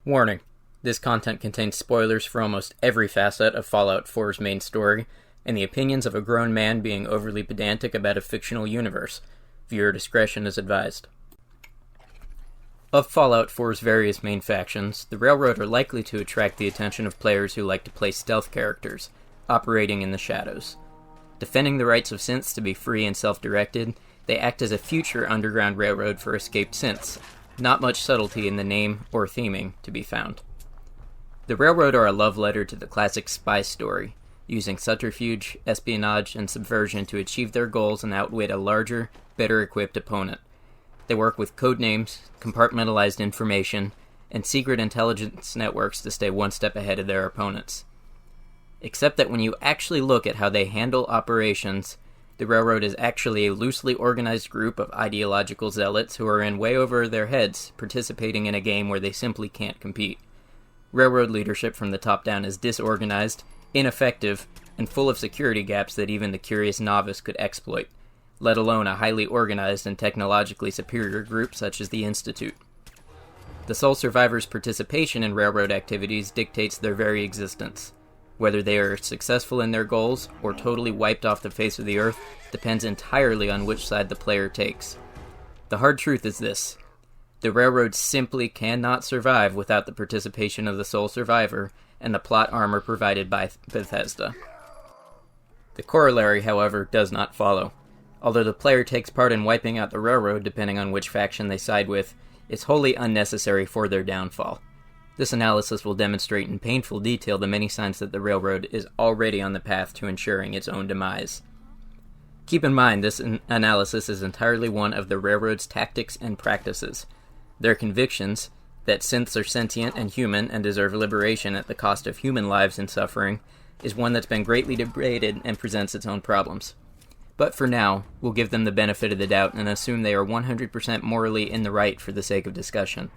Warning: this content contains spoilers for almost every facet of Fallout 4's main story, and the opinions of a grown man being overly pedantic about a fictional universe. Viewer discretion is advised. Of Fallout 4's various main factions, the Railroad are likely to attract the attention of players who like to play stealth characters, operating in the shadows. Defending the rights of synths to be free and self-directed, they act as a future underground railroad for escaped synths. Not much subtlety in the name or theming to be found. The Railroad are a love letter to the classic spy story, using subterfuge, espionage, and subversion to achieve their goals and outwit a larger, better-equipped opponent. They work with code names, compartmentalized information, and secret intelligence networks to stay one step ahead of their opponents. Except that when you actually look at how they handle operations, the Railroad is actually a loosely organized group of ideological zealots who are in way over their heads, participating in a game where they simply can't compete. Railroad leadership from the top down is disorganized, ineffective, and full of security gaps that even the curious novice could exploit, let alone a highly organized and technologically superior group such as the Institute. The sole survivor's participation in Railroad activities dictates their very existence. Whether they are successful in their goals or totally wiped off the face of the earth depends entirely on which side the player takes. The hard truth is this: the Railroad simply cannot survive without the participation of the sole survivor and the plot armor provided by Bethesda. The corollary, however, does not follow. Although the player takes part in wiping out the Railroad depending on which faction they side with, it's wholly unnecessary for their downfall. This analysis will demonstrate in painful detail the many signs that the Railroad is already on the path to ensuring its own demise. Keep in mind, this analysis is entirely one of the Railroad's tactics and practices. Their convictions, that synths are sentient and human and deserve liberation at the cost of human lives and suffering, is one that's been greatly debated and presents its own problems. But for now, we'll give them the benefit of the doubt and assume they are 100% morally in the right for the sake of discussion,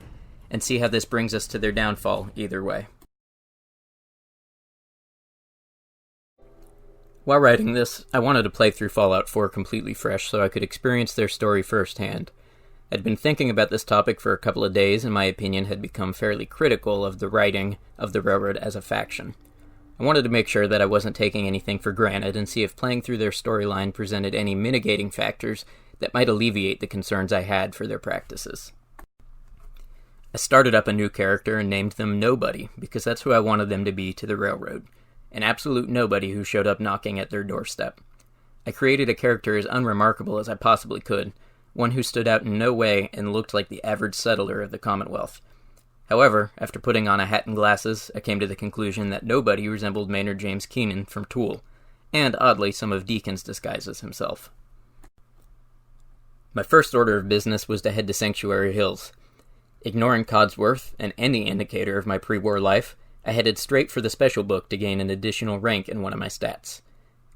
and see how this brings us to their downfall either way. While writing this, I wanted to play through Fallout 4 completely fresh so I could experience their story firsthand. I'd been thinking about this topic for a couple of days, and my opinion had become fairly critical of the writing of the Railroad as a faction. I wanted to make sure that I wasn't taking anything for granted and see if playing through their storyline presented any mitigating factors that might alleviate the concerns I had for their practices. I started up a new character and named them Nobody, because that's who I wanted them to be to the Railroad. An absolute nobody who showed up knocking at their doorstep. I created a character as unremarkable as I possibly could, one who stood out in no way and looked like the average settler of the Commonwealth. However, after putting on a hat and glasses, I came to the conclusion that Nobody resembled Maynard James Keenan from Tool, and oddly some of Deacon's disguises himself. My first order of business was to head to Sanctuary Hills. Ignoring Codsworth and any indicator of my pre-war life, I headed straight for the special book to gain an additional rank in one of my stats.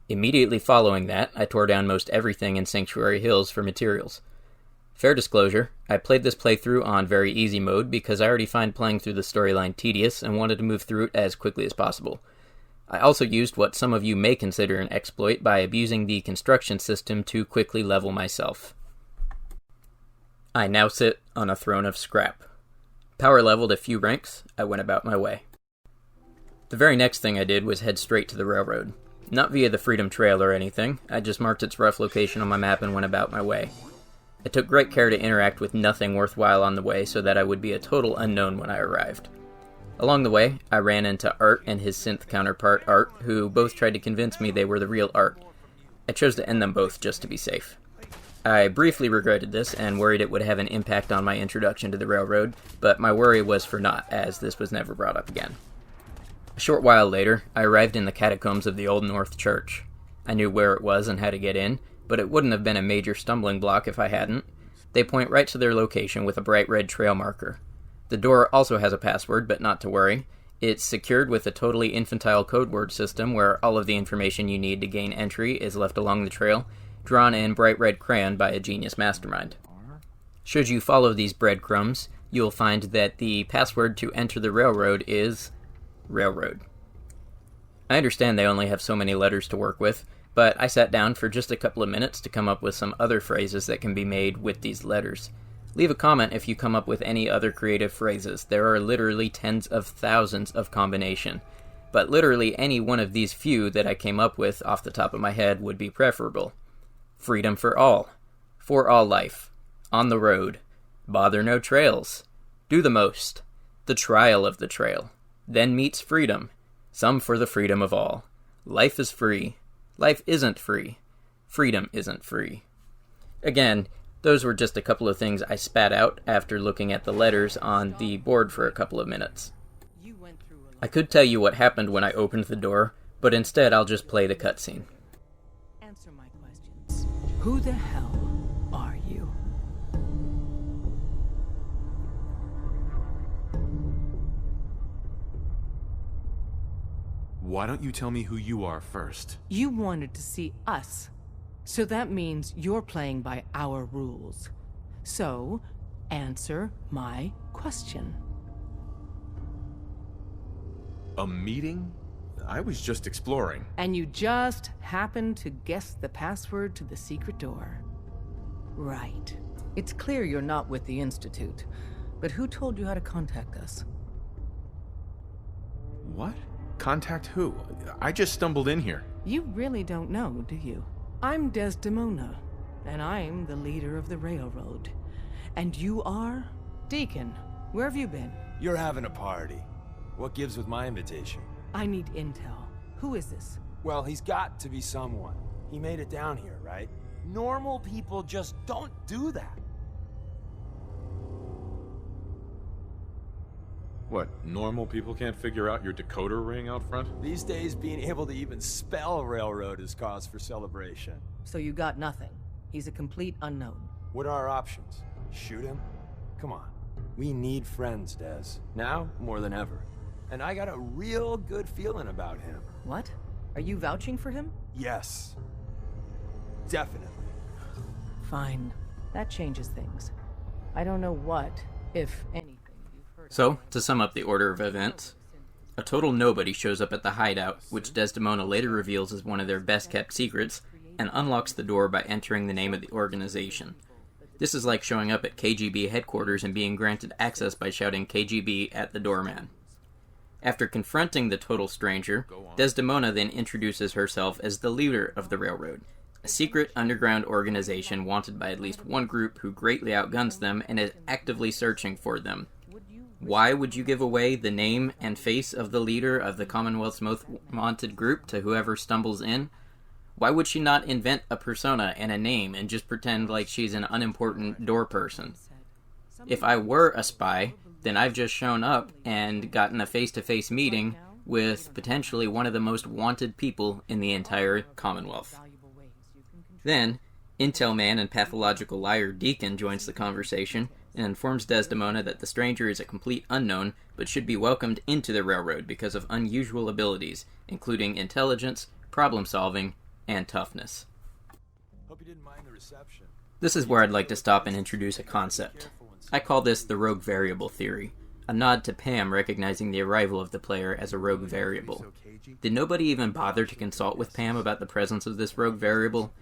Immediately following that, I tore down most everything in Sanctuary Hills for materials. Fair disclosure, I played this playthrough on very easy mode because I already find playing through the storyline tedious and wanted to move through it as quickly as possible. I also used what some of you may consider an exploit by abusing the construction system to quickly level myself. I now sit on a throne of scrap. Power leveled a few ranks, I went about my way. The very next thing I did was head straight to the Railroad. Not via the Freedom Trail or anything, I just marked its rough location on my map and went about my way. I took great care to interact with nothing worthwhile on the way so that I would be a total unknown when I arrived. Along the way, I ran into Art and his synth counterpart Art, who both tried to convince me they were the real Art. I chose to end them both just to be safe. I briefly regretted this and worried it would have an impact on my introduction to the Railroad, but my worry was for naught, as this was never brought up again. A short while later, I arrived in the catacombs of the Old North Church. I knew where it was and how to get in, but it wouldn't have been a major stumbling block if I hadn't. They point right to their location with a bright red trail marker. The door also has a password, but not to worry. It's secured with a totally infantile code word system where all of the information you need to gain entry is left along the trail, drawn in bright red crayon by a genius mastermind. Should you follow these breadcrumbs, you'll find that the password to enter the Railroad is Railroad. I understand they only have so many letters to work with, but I sat down for just a couple of minutes to come up with some other phrases that can be made with these letters. Leave a comment if you come up with any other creative phrases. There are literally tens of thousands of combination. But literally any one of these few that I came up with off the top of my head would be preferable. Freedom for all life, on the road, bother no trails, do the most, the trial of the trail, then meets freedom, some for the freedom of all. Life is free, life isn't free, freedom isn't free. Again, those were just a couple of things I spat out after looking at the letters on the board for a couple of minutes. I could tell you what happened when I opened the door, but instead I'll just play the cutscene. Answer my questions. Who the hell are you? Why don't you tell me who you are first? You wanted to see us. So that means you're playing by our rules. So, answer my question. A meeting? I was just exploring. And you just happened to guess the password to the secret door. Right. It's clear you're not with the Institute. But who told you how to contact us? What? Contact who? I just stumbled in here. You really don't know, do you? I'm Desdemona, and I'm the leader of the Railroad. And you are? Deacon, where have you been? You're having a party. What gives with my invitation? I need intel. Who is this? Well, he's got to be someone. He made it down here, right? Normal people just don't do that. What, normal people can't figure out your decoder ring out front? These days, being able to even spell railroad is cause for celebration. So you got nothing. He's a complete unknown. What are our options? Shoot him? Come on. We need friends, Des. Now, more than ever. And I got a real good feeling about him. What? Are you vouching for him? Yes. Definitely. Fine. That changes things. I don't know what, if anything, you've heard. So, to sum up the order of events, a total nobody shows up at the hideout, which Desdemona later reveals is one of their best-kept secrets, and unlocks the door by entering the name of the organization. This is like showing up at KGB headquarters and being granted access by shouting KGB at the doorman. After confronting the total stranger, Desdemona then introduces herself as the leader of the Railroad, a secret underground organization wanted by at least one group who greatly outguns them and is actively searching for them. Why would you give away the name and face of the leader of the Commonwealth's most wanted group to whoever stumbles in? Why would she not invent a persona and a name and just pretend like she's an unimportant door person? If I were a spy, then I've just shown up and gotten a face-to-face meeting with potentially one of the most wanted people in the entire Commonwealth. Then, Intel Man and pathological liar Deacon joins the conversation and informs Desdemona that the stranger is a complete unknown, but should be welcomed into the Railroad because of unusual abilities, including intelligence, problem-solving, and toughness. Hope you didn't mind the reception. This is where I'd like to stop and introduce a concept. I call this the rogue variable theory, a nod to Pam recognizing the arrival of the player as a rogue variable. Did nobody even bother to consult with Pam about the presence of this rogue variable?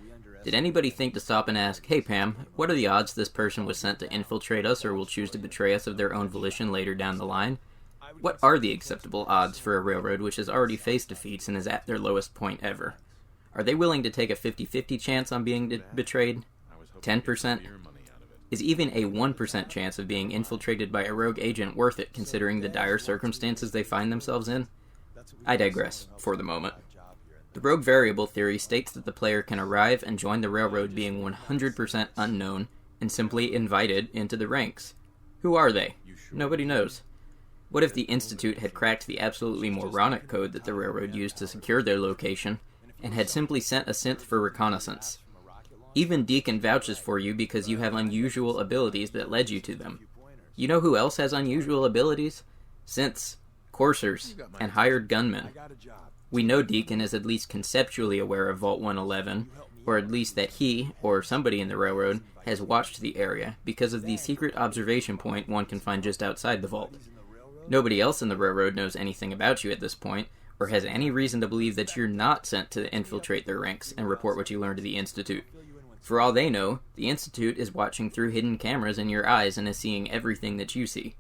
Did anybody think to stop and ask, "Hey Pam, what are the odds this person was sent to infiltrate us or will choose to betray us of their own volition later down the line? What are the acceptable odds for a railroad which has already faced defeats and is at their lowest point ever? Are they willing to take a 50-50 chance on being betrayed? 10%? Is even a 1% chance of being infiltrated by a rogue agent worth it considering the dire circumstances they find themselves in? I digress, for the moment. The rogue variable theory states that the player can arrive and join the railroad being 100% unknown and simply invited into the ranks. Who are they? Nobody knows. What if the Institute had cracked the absolutely moronic code that the railroad used to secure their location and had simply sent a synth for reconnaissance? Even Deacon vouches for you because you have unusual abilities that led you to them. You know who else has unusual abilities? Synths, coursers, and hired gunmen. We know Deacon is at least conceptually aware of Vault 111, or at least that he, or somebody in the railroad, has watched the area because of the secret observation point one can find just outside the vault. Nobody else in the railroad knows anything about you at this point, or has any reason to believe that you're not sent to infiltrate their ranks and report what you learned to the Institute. For all they know, the Institute is watching through hidden cameras in your eyes and is seeing everything that you see.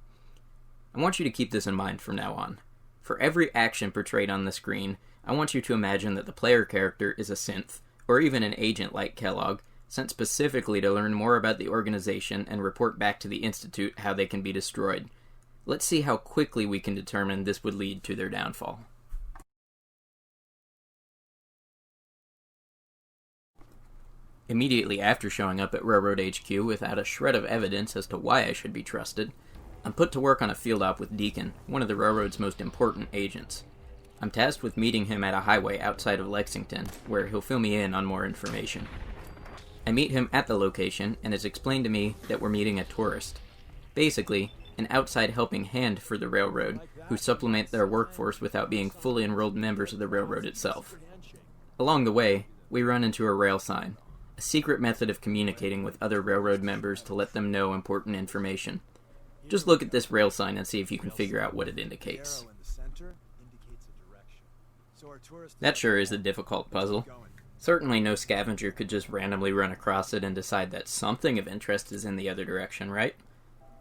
I want you to keep this in mind from now on. For every action portrayed on the screen, I want you to imagine that the player character is a synth, or even an agent like Kellogg, sent specifically to learn more about the organization and report back to the Institute how they can be destroyed. Let's see how quickly we can determine this would lead to their downfall. Immediately after showing up at Railroad HQ without a shred of evidence as to why I should be trusted, I'm put to work on a field op with Deacon, one of the Railroad's most important agents. I'm tasked with meeting him at a highway outside of Lexington, where he'll fill me in on more information. I meet him at the location, and it's explained to me that we're meeting a tourist. Basically, an outside helping hand for the Railroad, who supplement their workforce without being fully enrolled members of the Railroad itself. Along the way, we run into a rail sign, a secret method of communicating with other Railroad members to let them know important information. Just look at this rail sign and see if you can figure out what it indicates. That sure is a difficult puzzle. Certainly no scavenger could just randomly run across it and decide that something of interest is in the other direction, right?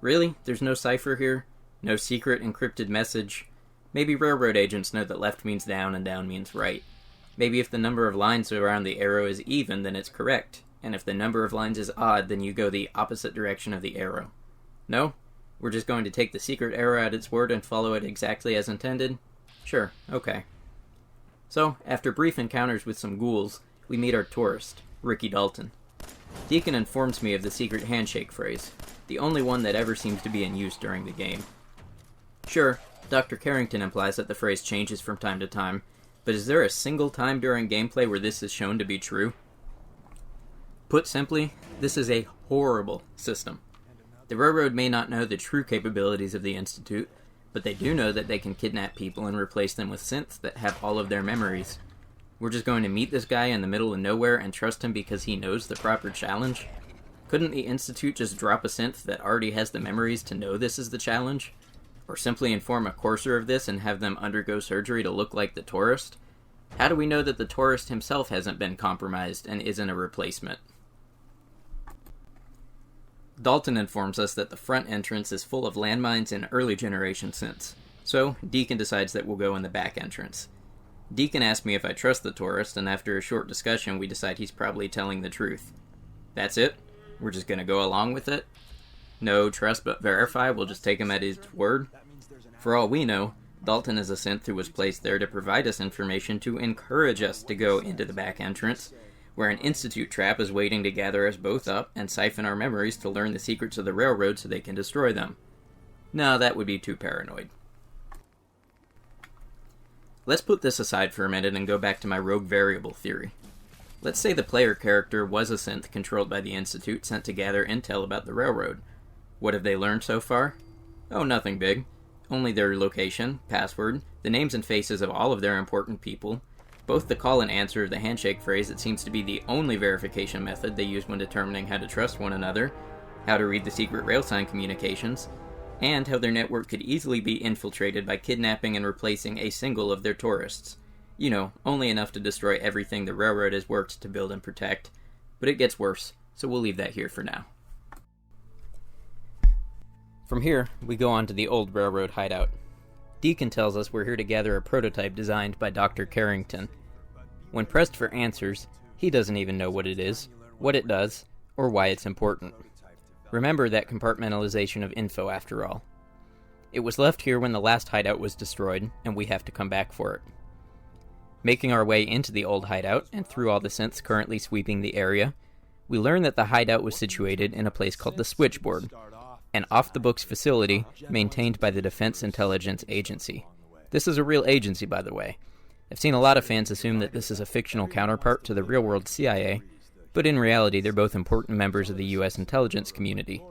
Really? There's no cipher here? No secret encrypted message? Maybe Railroad agents know that left means down and down means right. Maybe if the number of lines around the arrow is even, then it's correct, and if the number of lines is odd, then you go the opposite direction of the arrow. No? We're just going to take the secret arrow at its word and follow it exactly as intended? Sure, okay. So, after brief encounters with some ghouls, we meet our tourist, Ricky Dalton. Deacon informs me of the secret handshake phrase, the only one that ever seems to be in use during the game. Sure, Dr. Carrington implies that the phrase changes from time to time, but is there a single time during gameplay where this is shown to be true? Put simply, this is a horrible system. The Railroad may not know the true capabilities of the Institute, but they do know that they can kidnap people and replace them with synths that have all of their memories. We're just going to meet this guy in the middle of nowhere and trust him because he knows the proper challenge? Couldn't the Institute just drop a synth that already has the memories to know this is the challenge? Or simply inform a courser of this and have them undergo surgery to look like the tourist? How do we know that the tourist himself hasn't been compromised and isn't a replacement? Dalton informs us that the front entrance is full of landmines and early generation synths, so Deacon decides that we'll go in the back entrance. Deacon asks me if I trust the tourist, and after a short discussion we decide he's probably telling the truth. That's it? We're just gonna go along with it? No trust but verify, we'll just take him at his word? For all we know, Dalton is a synth who was placed there to provide us information to encourage us to go into the back entrance, where an Institute trap is waiting to gather us both up and siphon our memories to learn the secrets of the Railroad so they can destroy them. No, that would be too paranoid. Let's put this aside for a minute and go back to my rogue variable theory. Let's say the player character was a synth controlled by the Institute sent to gather intel about the Railroad. What have they learned so far? Oh, nothing big. Only their location, password, the names and faces of all of their important people, both the call and answer of the handshake phrase that seems to be the only verification method they use when determining how to trust one another, how to read the secret rail sign communications, and how their network could easily be infiltrated by kidnapping and replacing a single of their tourists. You know, only enough to destroy everything the Railroad has worked to build and protect. But it gets worse, so we'll leave that here for now. From here, we go on to the old Railroad hideout. Deacon tells us we're here to gather a prototype designed by Dr. Carrington. When pressed for answers, he doesn't even know what it is, what it does, or why it's important. Remember that compartmentalization of info after all. It was left here when the last hideout was destroyed, and we have to come back for it. Making our way into the old hideout, and through all the synths currently sweeping the area, we learn that the hideout was situated in a place called the Switchboard, an off-the-books facility maintained by the Defense Intelligence Agency. This is a real agency, by the way. I've seen a lot of fans assume that this is a fictional counterpart to the real-world CIA, but in reality they're both important members of the U.S. intelligence community.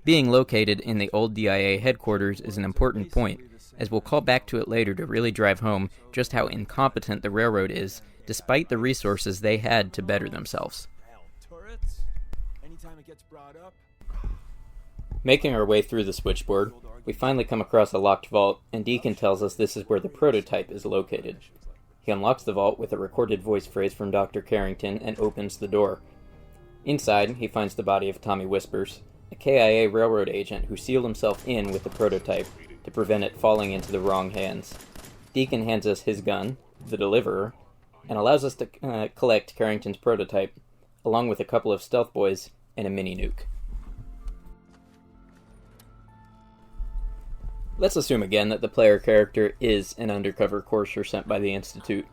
Being located in the old DIA headquarters is an important point, as we'll call back to it later to really drive home just how incompetent the Railroad is, despite the resources they had to better themselves. Making our way through the switchboard, we finally come across a locked vault, and Deacon tells us this is where the prototype is located. He unlocks the vault with a recorded voice phrase from Dr. Carrington and opens the door. Inside, he finds the body of Tommy Whispers, a KIA railroad agent who sealed himself in with the prototype to prevent it falling into the wrong hands. Deacon hands us his gun, the Deliverer, and allows us to collect Carrington's prototype, along with a couple of stealth boys and a mini-nuke. Let's assume again that the player character is an undercover courser sent by the Institute.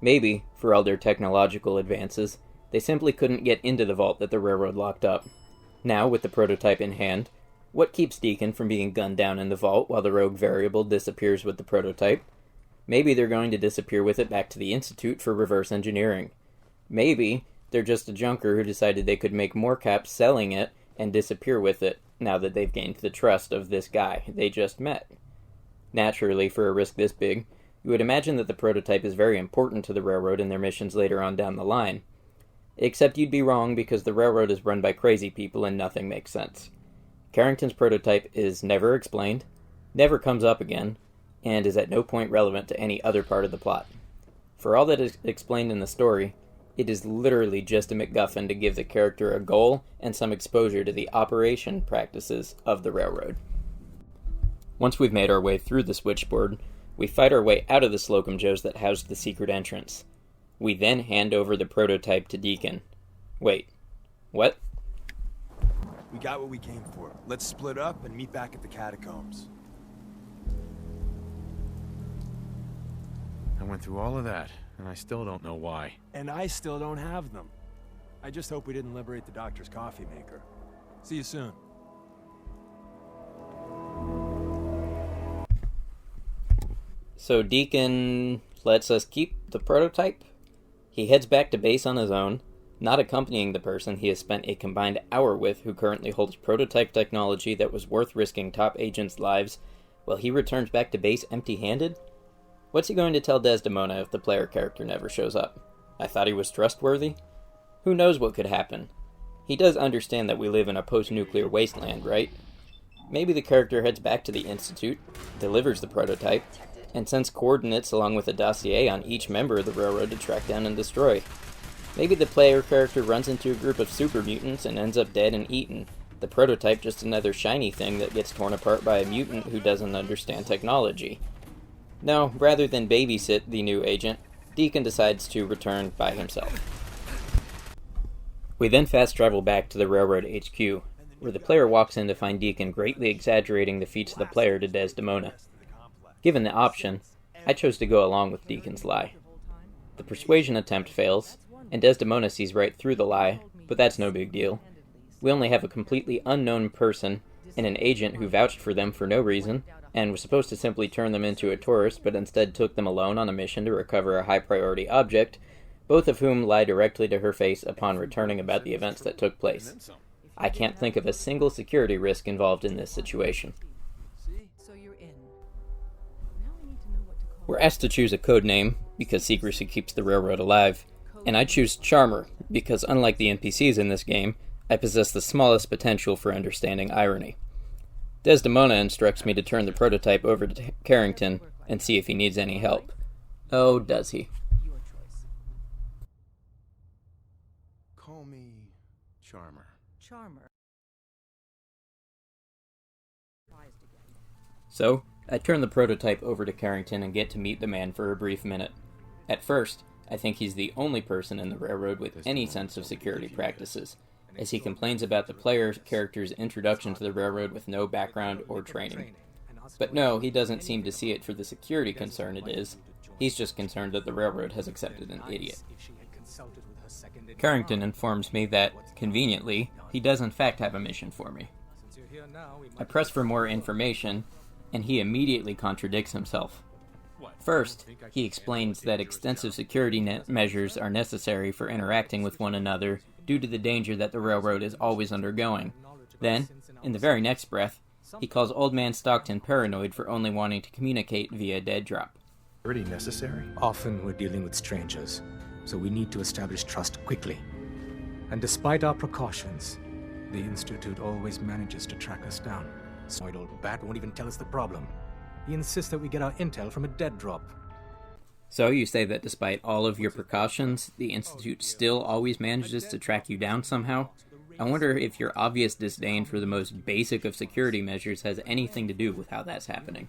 Maybe, for all their technological advances, they simply couldn't get into the vault that the railroad locked up. Now, with the prototype in hand, what keeps Deacon from being gunned down in the vault while the rogue variable disappears with the prototype? Maybe they're going to disappear with it back to the Institute for reverse engineering. Maybe they're just a junker who decided they could make more caps selling it and disappear with it now that they've gained the trust of this guy they just met. Naturally, for a risk this big, you would imagine that the prototype is very important to the railroad in their missions later on down the line. Except you'd be wrong because the railroad is run by crazy people and nothing makes sense. Carrington's prototype is never explained, never comes up again, and is at no point relevant to any other part of the plot. For all that is explained in the story, it is literally just a MacGuffin to give the character a goal and some exposure to the operation practices of the railroad. Once we've made our way through the switchboard, we fight our way out of the Slocum Joes that housed the secret entrance. We then hand over the prototype to Deacon. Wait, what? We got what we came for. Let's split up and meet back at the catacombs. I went through all of that, and I still don't know why. And I still don't have them. I just hope we didn't liberate the doctor's coffee maker. See you soon. So Deacon lets us keep the prototype? He heads back to base on his own, not accompanying the person he has spent a combined hour with who currently holds prototype technology that was worth risking top agents' lives, while he returns back to base empty-handed? What's he going to tell Desdemona if the player character never shows up? I thought he was trustworthy? Who knows what could happen? He does understand that we live in a post-nuclear wasteland, right? Maybe the character heads back to the Institute, delivers the prototype, and sends coordinates along with a dossier on each member of the railroad to track down and destroy. Maybe the player character runs into a group of super mutants and ends up dead and eaten. The prototype just another shiny thing that gets torn apart by a mutant who doesn't understand technology. No, rather than babysit the new agent, Deacon decides to return by himself. We then fast travel back to the railroad HQ, where the player walks in to find Deacon greatly exaggerating the feats of the player to Desdemona. Given the option, I chose to go along with Deacon's lie. The persuasion attempt fails, and Desdemona sees right through the lie, but that's no big deal. We only have a completely unknown person and an agent who vouched for them for no reason, and was supposed to simply turn them into a tourist, but instead took them alone on a mission to recover a high-priority object, both of whom lie directly to her face upon returning about the events that took place. I can't think of a single security risk involved in this situation. We're asked to choose a code name, because secrecy keeps the railroad alive, and I choose Charmer, because unlike the NPCs in this game, I possess the smallest potential for understanding irony. Desdemona instructs me to turn the prototype over to Carrington and see if he needs any help. Oh, does he? Call me Charmer. So, I turn the prototype over to Carrington and get to meet the man for a brief minute. At first, I think he's the only person in the railroad with any sense of security practices, as he complains about the player character's introduction to the railroad with no background or training. But no, he doesn't seem to see it for the security concern it is. He's just concerned that the railroad has accepted an idiot. Carrington informs me that, conveniently, he does in fact have a mission for me. I press for more information, and he immediately contradicts himself. First, he explains that extensive security measures are necessary for interacting with one another due to the danger that the railroad is always undergoing. Then, in the very next breath, he calls Old Man Stockton paranoid for only wanting to communicate via dead drop. Pretty necessary? Often we're dealing with strangers, so we need to establish trust quickly. And despite our precautions, the Institute always manages to track us down. Snoid old bat won't even tell us the problem. He insists that we get our intel from a dead drop. So you say that despite all of your precautions, the Institute still always manages to track you down somehow? I wonder if your obvious disdain for the most basic of security measures has anything to do with how that's happening.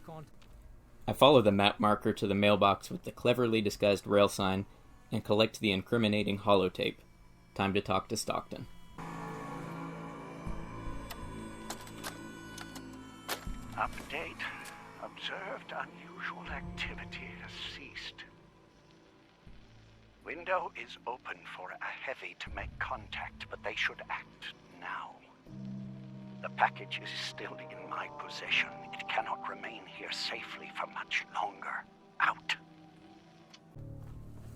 I follow the map marker to the mailbox with the cleverly disguised rail sign and collect the incriminating holotape. Time to talk to Stockton. Update. Observed unusual activity has ceased. Window is open for a heavy to make contact, but they should act now. The package is still in my possession. It cannot remain here safely for much longer. Out.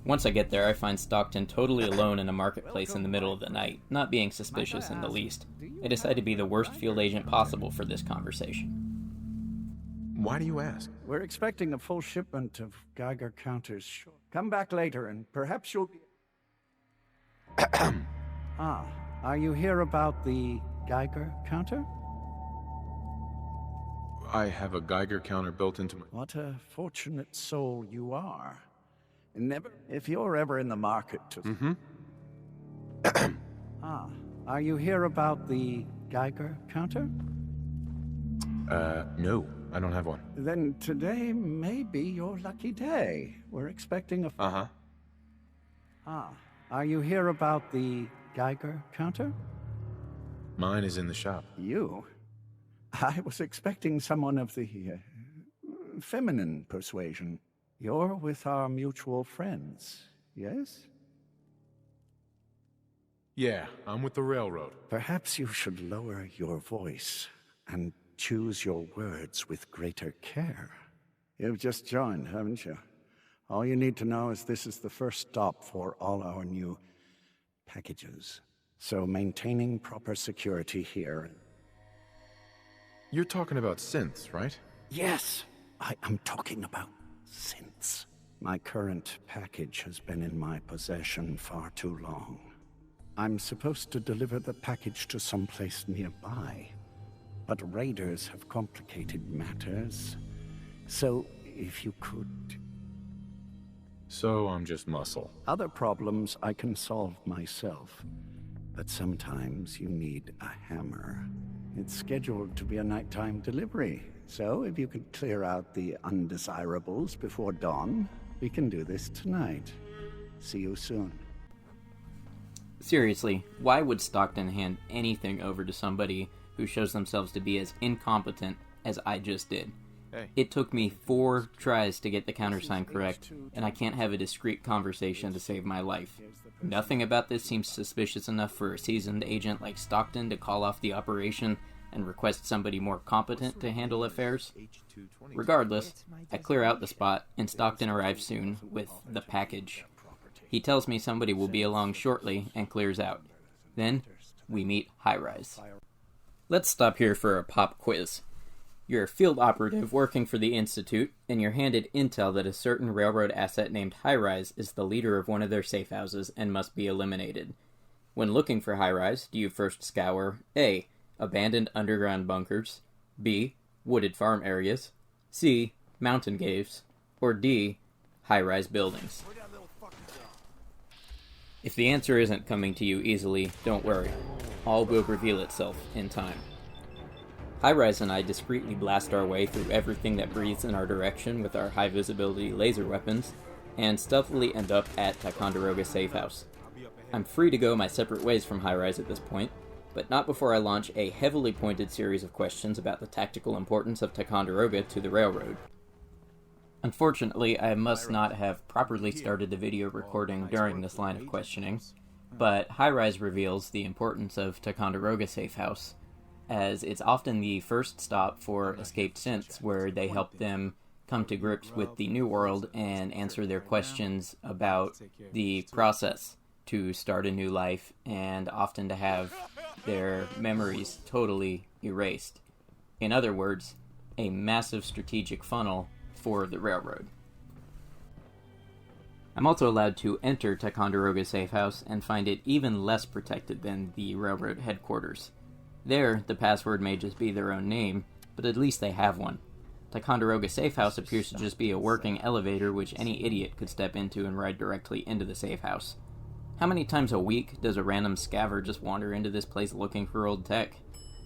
Once I get there, I find Stockton totally alone in a marketplace in the middle of the night, not being suspicious in the least. I decide to be the worst field agent possible for this conversation. Why do you ask? We're expecting a full shipment of Geiger counters. Come back later and perhaps you'll... Are you here about the Geiger counter? I have a Geiger counter built into my... What a fortunate soul you are. If you're ever in the market to... Are you here about the Geiger counter? No, I don't have one. Then today may be your lucky day. We're expecting a... Are you here about the Geiger counter? Mine is in the shop. You? I was expecting someone of the feminine persuasion. You're with our mutual friends, yes? Yeah, I'm with the railroad. Perhaps you should lower your voice and choose your words with greater care. You've just joined, haven't you? All you need to know is this is the first stop for all our new packages. So maintaining proper security here. You're talking about synths, right? Yes, I am talking about synths. My current package has been in my possession far too long. I'm supposed to deliver the package to someplace nearby, but raiders have complicated matters. So, if you could... So I'm just muscle. Other problems I can solve myself, but sometimes you need a hammer. It's scheduled to be a nighttime delivery, so if you could clear out the undesirables before dawn, we can do this tonight. See you soon. Seriously, why would Stockton hand anything over to somebody who shows themselves to be as incompetent as I just did? Hey. It took me 4 tries to get the countersign correct, and I can't have a discreet conversation to save my life. Nothing about this seems suspicious enough for a seasoned agent like Stockton to call off the operation and request somebody more competent to handle affairs. Regardless, I clear out the spot, and Stockton arrives soon with the package. He tells me somebody will be along shortly and clears out. Then, we meet High-Rise. Let's stop here for a pop quiz. You're a field operative working for the Institute, and you're handed intel that a certain railroad asset named High-Rise is the leader of one of their safe houses and must be eliminated. When looking for High-Rise, do you first scour A. abandoned underground bunkers, B. wooded farm areas, C. mountain caves, or D. high-rise buildings? If the answer isn't coming to you easily, don't worry. All will reveal itself in time. High-Rise and I discreetly blast our way through everything that breathes in our direction with our high-visibility laser weapons, and stealthily end up at Ticonderoga Safe House. I'm free to go my separate ways from High-Rise at this point, but not before I launch a heavily pointed series of questions about the tactical importance of Ticonderoga to the railroad. Unfortunately, I must not have properly started the video recording during this line of questioning, but High-Rise reveals the importance of Ticonderoga Safe House, as it's often the first stop for escaped synths where they help them come to grips with the new world and answer their questions about the process to start a new life, and often to have their memories totally erased. In other words, a massive strategic funnel for the railroad. I'm also allowed to enter Ticonderoga Safe House and find it even less protected than the railroad headquarters. There, the password may just be their own name, but at least they have one. Ticonderoga Safe House appears to just be a working elevator which any idiot could step into and ride directly into the safe house. How many times a week does a random scaver just wander into this place looking for old tech?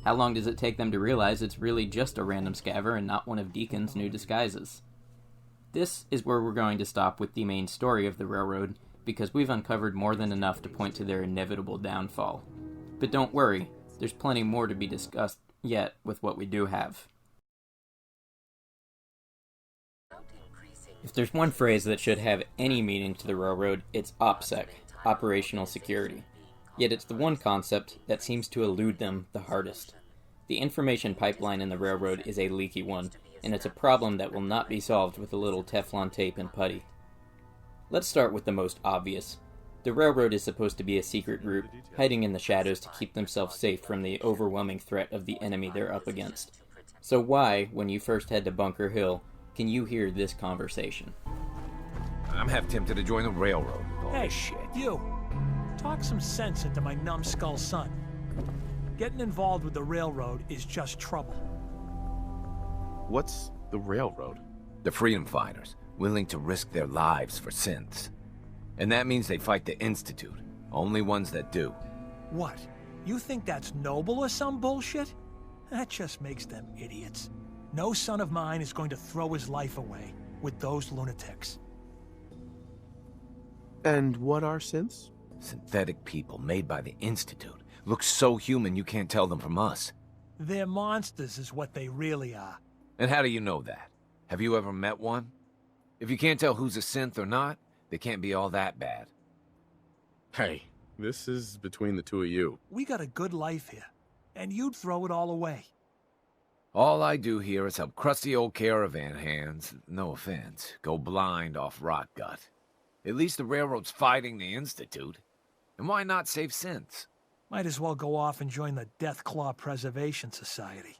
How long does it take them to realize it's really just a random scaver and not one of Deacon's new disguises? This is where we're going to stop with the main story of the railroad, because we've uncovered more than enough to point to their inevitable downfall. But don't worry, there's plenty more to be discussed yet with what we do have. If there's one phrase that should have any meaning to the railroad, it's OPSEC, operational security. Yet it's the one concept that seems to elude them the hardest. The information pipeline in the railroad is a leaky one, and it's a problem that will not be solved with a little Teflon tape and putty. Let's start with the most obvious. The railroad is supposed to be a secret group, hiding in the shadows to keep themselves safe from the overwhelming threat of the enemy they're up against. So why, when you first head to Bunker Hill, can you hear this conversation? I'm half tempted to join the railroad. Hey, shit, you. Talk some sense into my numbskull son. Getting involved with the railroad is just trouble. What's the railroad? The freedom fighters, willing to risk their lives for synths. And that means they fight the Institute. Only ones that do. What? You think that's noble or some bullshit? That just makes them idiots. No son of mine is going to throw his life away with those lunatics. And what are synths? Synthetic people made by the Institute. Look so human you can't tell them from us. They're monsters is what they really are. And how do you know that? Have you ever met one? If you can't tell who's a synth or not, they can't be all that bad. Hey, this is between the two of you. We got a good life here, and you'd throw it all away. All I do here is help crusty old caravan hands, no offense, go blind off rot gut. At least the railroad's fighting the Institute. And why not save synths? Might as well go off and join the Deathclaw Preservation Society.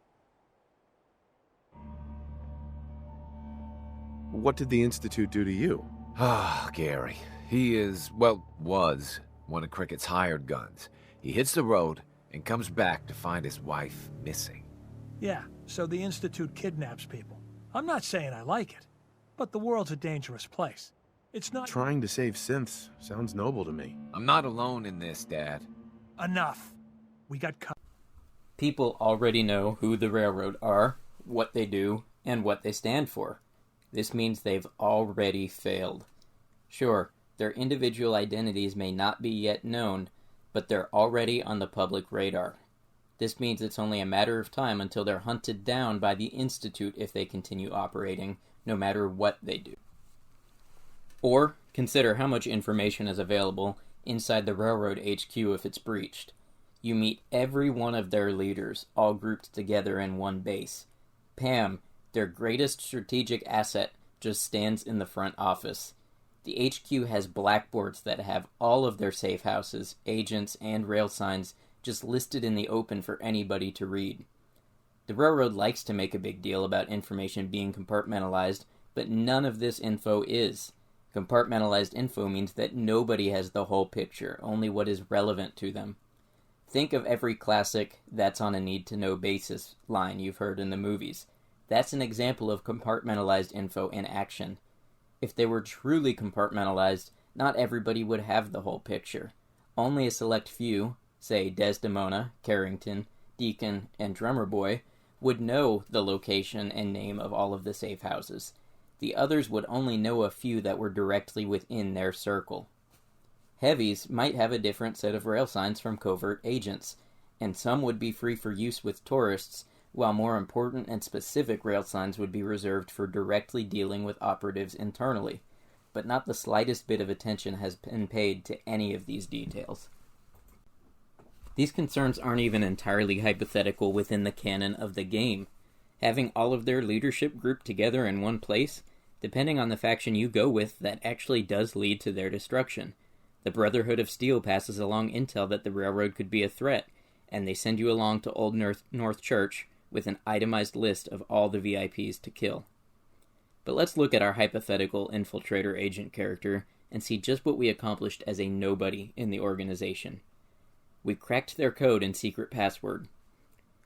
What did the Institute do to you? Ah, Gary. He is, well, was one of Cricket's hired guns. He hits the road and comes back to find his wife missing. Yeah, so the Institute kidnaps people. I'm not saying I like it, but the world's a dangerous place. It's not— Trying to save synths sounds noble to me. I'm not alone in this, Dad. Enough. We got cut. People already know who the railroad are, what they do, and what they stand for. This means they've already failed. Sure, their individual identities may not be yet known, but they're already on the public radar. This means it's only a matter of time until they're hunted down by the Institute if they continue operating, no matter what they do. Or consider how much information is available inside the railroad HQ if it's breached. You meet every one of their leaders, all grouped together in one base. Pam, their greatest strategic asset, just stands in the front office. The HQ has blackboards that have all of their safe houses, agents, and rail signs just listed in the open for anybody to read. The railroad likes to make a big deal about information being compartmentalized, but none of this info is. Compartmentalized info means that nobody has the whole picture, only what is relevant to them. Think of every classic "that's on a need-to-know basis" line you've heard in the movies. That's an example of compartmentalized info in action. If they were truly compartmentalized, not everybody would have the whole picture. Only a select few, say Desdemona, Carrington, Deacon, and Drummer Boy, would know the location and name of all of the safe houses. The others would only know a few that were directly within their circle. Heavies might have a different set of rail signs from covert agents, and some would be free for use with tourists, while more important and specific rail signs would be reserved for directly dealing with operatives internally, but not the slightest bit of attention has been paid to any of these details. These concerns aren't even entirely hypothetical within the canon of the game. Having all of their leadership grouped together in one place, depending on the faction you go with, that actually does lead to their destruction. The Brotherhood of Steel passes along intel that the railroad could be a threat, and they send you along to Old North Church with an itemized list of all the VIPs to kill. But let's look at our hypothetical infiltrator agent character and see just what we accomplished as a nobody in the organization. We cracked their code and secret password,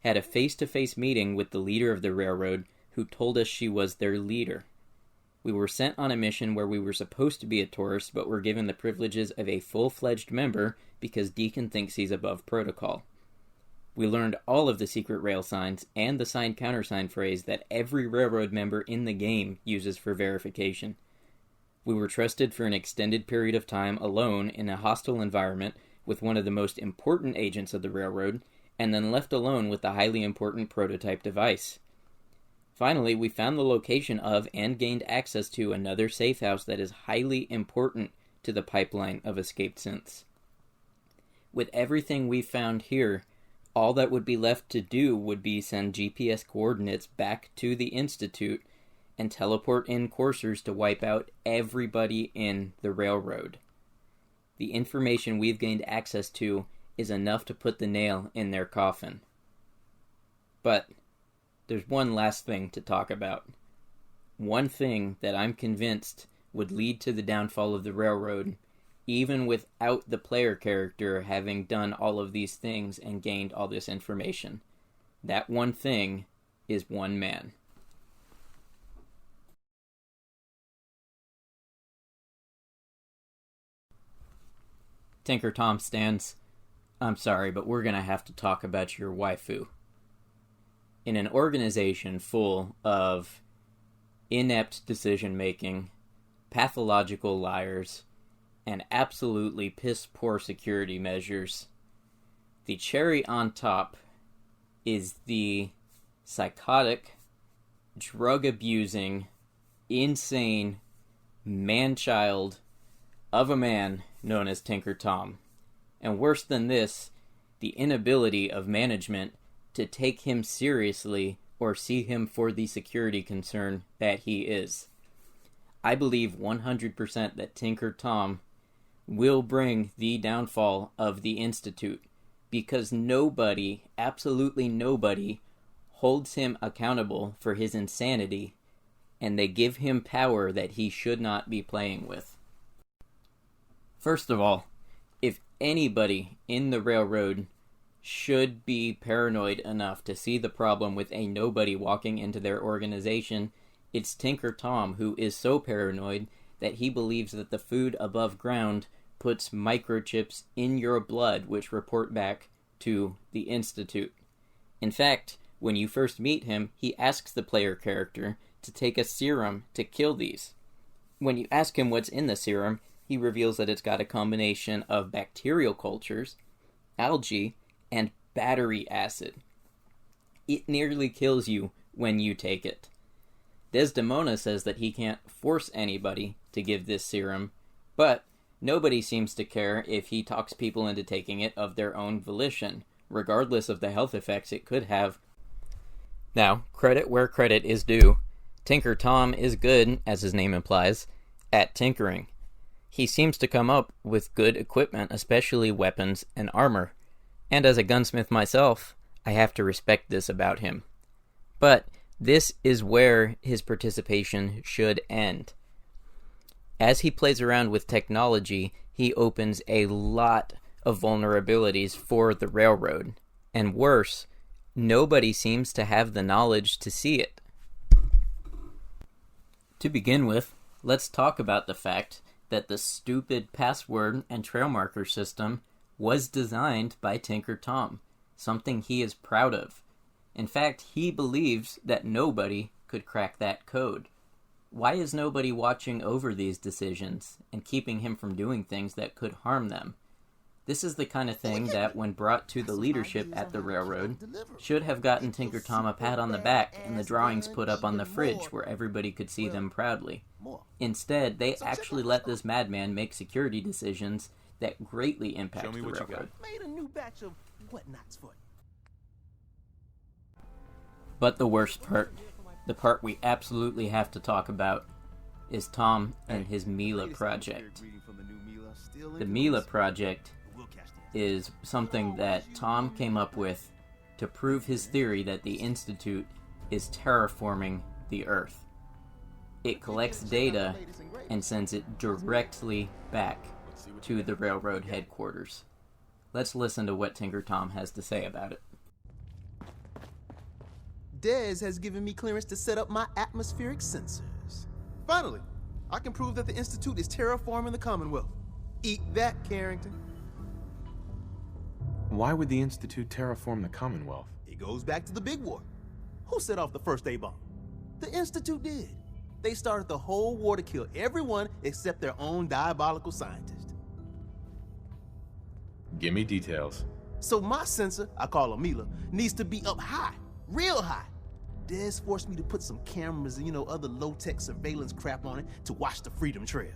had a face-to-face meeting with the leader of the railroad who told us she was their leader. We were sent on a mission where we were supposed to be a tourist, but were given the privileges of a full-fledged member because Deacon thinks he's above protocol. We learned all of the secret rail signs and the sign-countersign phrase that every railroad member in the game uses for verification. We were trusted for an extended period of time alone in a hostile environment with one of the most important agents of the railroad, and then left alone with the highly important prototype device. Finally, we found the location of and gained access to another safe house that is highly important to the pipeline of escaped synths. With everything we found here, all that would be left to do would be send GPS coordinates back to the Institute and teleport in coursers to wipe out everybody in the railroad. The information we've gained access to is enough to put the nail in their coffin. But there's one last thing to talk about. One thing that I'm convinced would lead to the downfall of the railroad, even without the player character having done all of these things and gained all this information. That one thing is one man. Tinker Tom stands. I'm sorry, but we're gonna have to talk about your waifu. In an organization full of inept decision-making, pathological liars, and absolutely piss-poor security measures, the cherry on top is the psychotic, drug-abusing, insane man-child of a man known as Tinker Tom. And worse than this, the inability of management to take him seriously or see him for the security concern that he is. I believe 100% that Tinker Tom will bring the downfall of the Institute, because nobody, absolutely nobody, holds him accountable for his insanity, and they give him power that he should not be playing with. First of all, if anybody in the railroad should be paranoid enough to see the problem with a nobody walking into their organization, it's Tinker Tom, who is so paranoid that he believes that the food above ground puts microchips in your blood which report back to the Institute. In fact, when you first meet him, he asks the player character to take a serum to kill these. When you ask him what's in the serum, he reveals that it's got a combination of bacterial cultures, algae, and battery acid. It nearly kills you when you take it. Desdemona says that he can't force anybody to give this serum, but nobody seems to care if he talks people into taking it of their own volition, regardless of the health effects it could have. Now, credit where credit is due. Tinker Tom is good, as his name implies, at tinkering. He seems to come up with good equipment, especially weapons and armor. And as a gunsmith myself, I have to respect this about him. But this is where his participation should end. As he plays around with technology, he opens a lot of vulnerabilities for the railroad. And worse, nobody seems to have the knowledge to see it. To begin with, let's talk about the fact that the stupid password and trail marker system was designed by Tinker Tom, something he is proud of. In fact, he believes that nobody could crack that code. Why is nobody watching over these decisions and keeping him from doing things that could harm them? This is the kind of thing that, when brought to the leadership at the railroad, should have gotten Tinker Tom a pat on the back and the drawings put up on the fridge where everybody could see them proudly. Instead, they actually let this madman make security decisions that greatly impact the railroad. Made a new batch of whatnots for you. But the worst part, the part we absolutely have to talk about, is Tom and his Mila project. The Mila project is something that Tom came up with to prove his theory that the Institute is terraforming the Earth. It collects data and sends it directly back to the railroad headquarters. Let's listen to what Tinker Tom has to say about it. Dez has given me clearance to set up my atmospheric sensors. Finally, I can prove that the Institute is terraforming the Commonwealth. Eat that, Carrington. Why would the Institute terraform the Commonwealth? It goes back to the big war. Who set off the first A-bomb? The Institute did. They started the whole war to kill everyone except their own diabolical scientist. Give me details. So my sensor, I call her Mila, needs to be up high, real high. Dez forced me to put some cameras and, other low-tech surveillance crap on it to watch the Freedom Trail.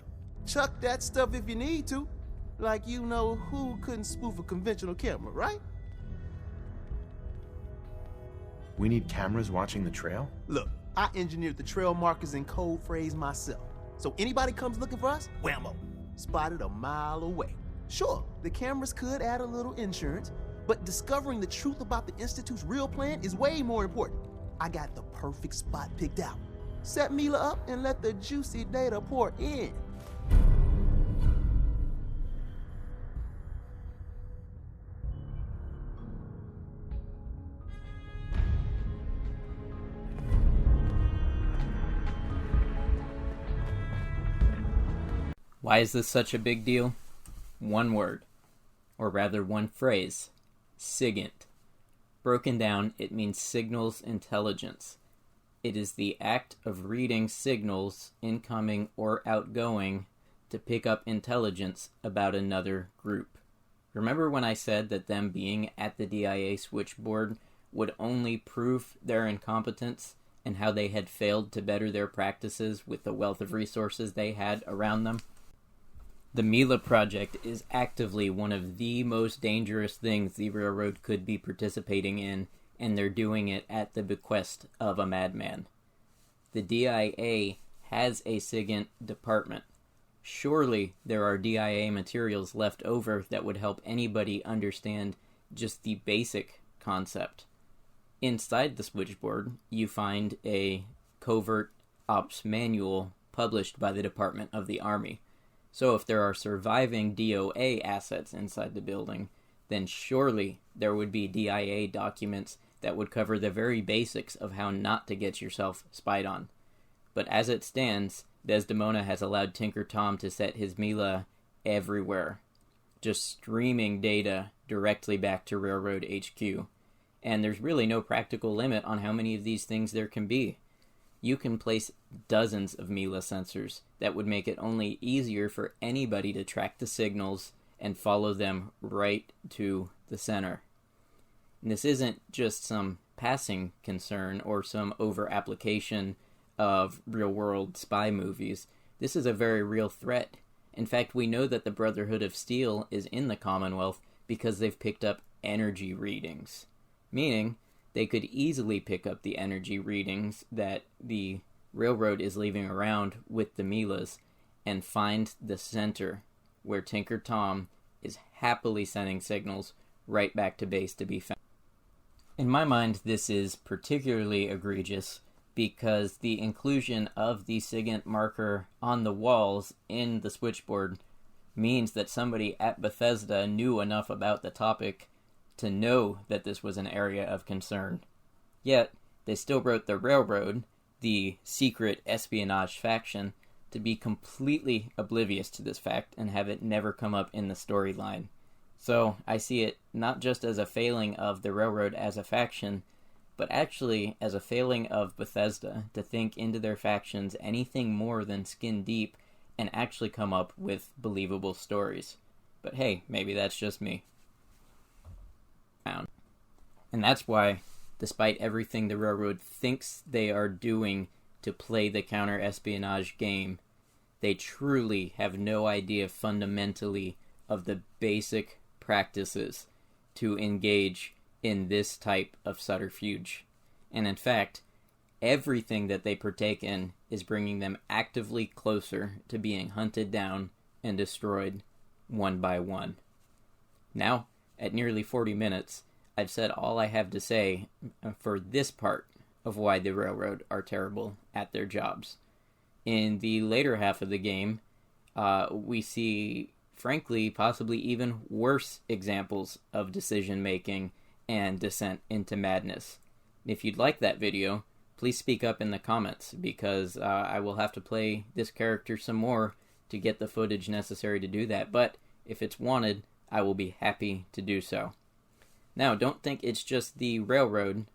Chuck that stuff if you need to. Like who couldn't spoof a conventional camera, right? We need cameras watching the trail? Look, I engineered the trail markers and code phrase myself. So anybody comes looking for us, whammo, spotted a mile away. Sure, the cameras could add a little insurance, but discovering the truth about the Institute's real plan is way more important. I got the perfect spot picked out. Set Mila up and let the juicy data pour in. Why is this such a big deal? One word, or rather one phrase, SIGINT. Broken down, it means signals intelligence. It is the act of reading signals, incoming or outgoing, to pick up intelligence about another group. Remember when I said that them being at the DIA switchboard would only prove their incompetence and how they had failed to better their practices with the wealth of resources they had around them? The Mila Project is actively one of the most dangerous things the Railroad could be participating in, and they're doing it at the bequest of a madman. The DIA has a SIGINT department. Surely there are DIA materials left over that would help anybody understand just the basic concept. Inside the switchboard, you find a covert ops manual published by the Department of the Army. So if there are surviving DOA assets inside the building, then surely there would be DIA documents that would cover the very basics of how not to get yourself spied on. But as it stands, Desdemona has allowed Tinker Tom to set his Mila everywhere, just streaming data directly back to Railroad HQ. And there's really no practical limit on how many of these things there can be. You can place dozens of Mila sensors that would make it only easier for anybody to track the signals and follow them right to the center. And this isn't just some passing concern or some over-application of real-world spy movies. This is a very real threat. In fact, we know that the Brotherhood of Steel is in the Commonwealth because they've picked up energy readings. Meaning, they could easily pick up the energy readings that the Railroad is leaving around with the Milas and find the center where Tinker Tom is happily sending signals right back to base to be found. In my mind, this is particularly egregious because the inclusion of the SIGINT marker on the walls in the switchboard means that somebody at Bethesda knew enough about the topic to know that this was an area of concern. Yet, they still wrote the Railroad, the secret espionage faction, to be completely oblivious to this fact and have it never come up in the storyline. So, I see it not just as a failing of the Railroad as a faction, but actually as a failing of Bethesda to think into their factions anything more than skin deep and actually come up with believable stories. But hey, maybe that's just me. And that's why, despite everything the Railroad thinks they are doing to play the counter-espionage game, they truly have no idea fundamentally of the basic practices to engage in this type of subterfuge. And in fact, everything that they partake in is bringing them actively closer to being hunted down and destroyed one by one. Now, at nearly 40 minutes, I've said all I have to say for this part of why the Railroad are terrible at their jobs. In the later half of the game, we see, frankly, possibly even worse examples of decision-making and descent into madness. And if you'd like that video, please speak up in the comments, because I will have to play this character some more to get the footage necessary to do that. But if it's wanted, I will be happy to do so. Now, don't think it's just the Railroad,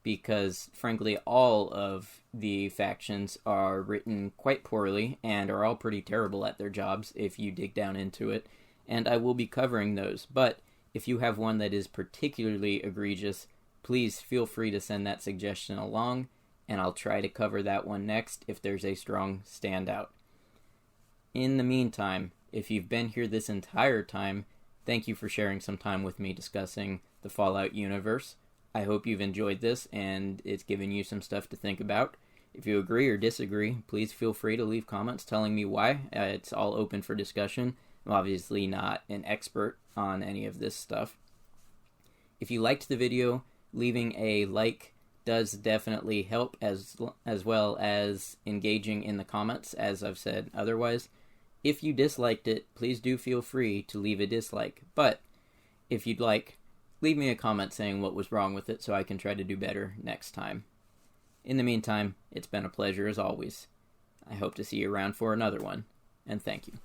because frankly all of the factions are written quite poorly and are all pretty terrible at their jobs if you dig down into it, and I will be covering those. But if you have one that is particularly egregious, please feel free to send that suggestion along, and I'll try to cover that one next if there's a strong standout. In the meantime, if you've been here this entire time, thank you for sharing some time with me discussing the Fallout universe. I hope you've enjoyed this and it's given you some stuff to think about. If you agree or disagree, please feel free to leave comments telling me why. It's all open for discussion. I'm obviously not an expert on any of this stuff. If you liked the video, leaving a like does definitely help, as well as engaging in the comments, as I've said otherwise. If you disliked it, please do feel free to leave a dislike. But if you'd like, leave me a comment saying what was wrong with it so I can try to do better next time. In the meantime, it's been a pleasure as always. I hope to see you around for another one, and thank you.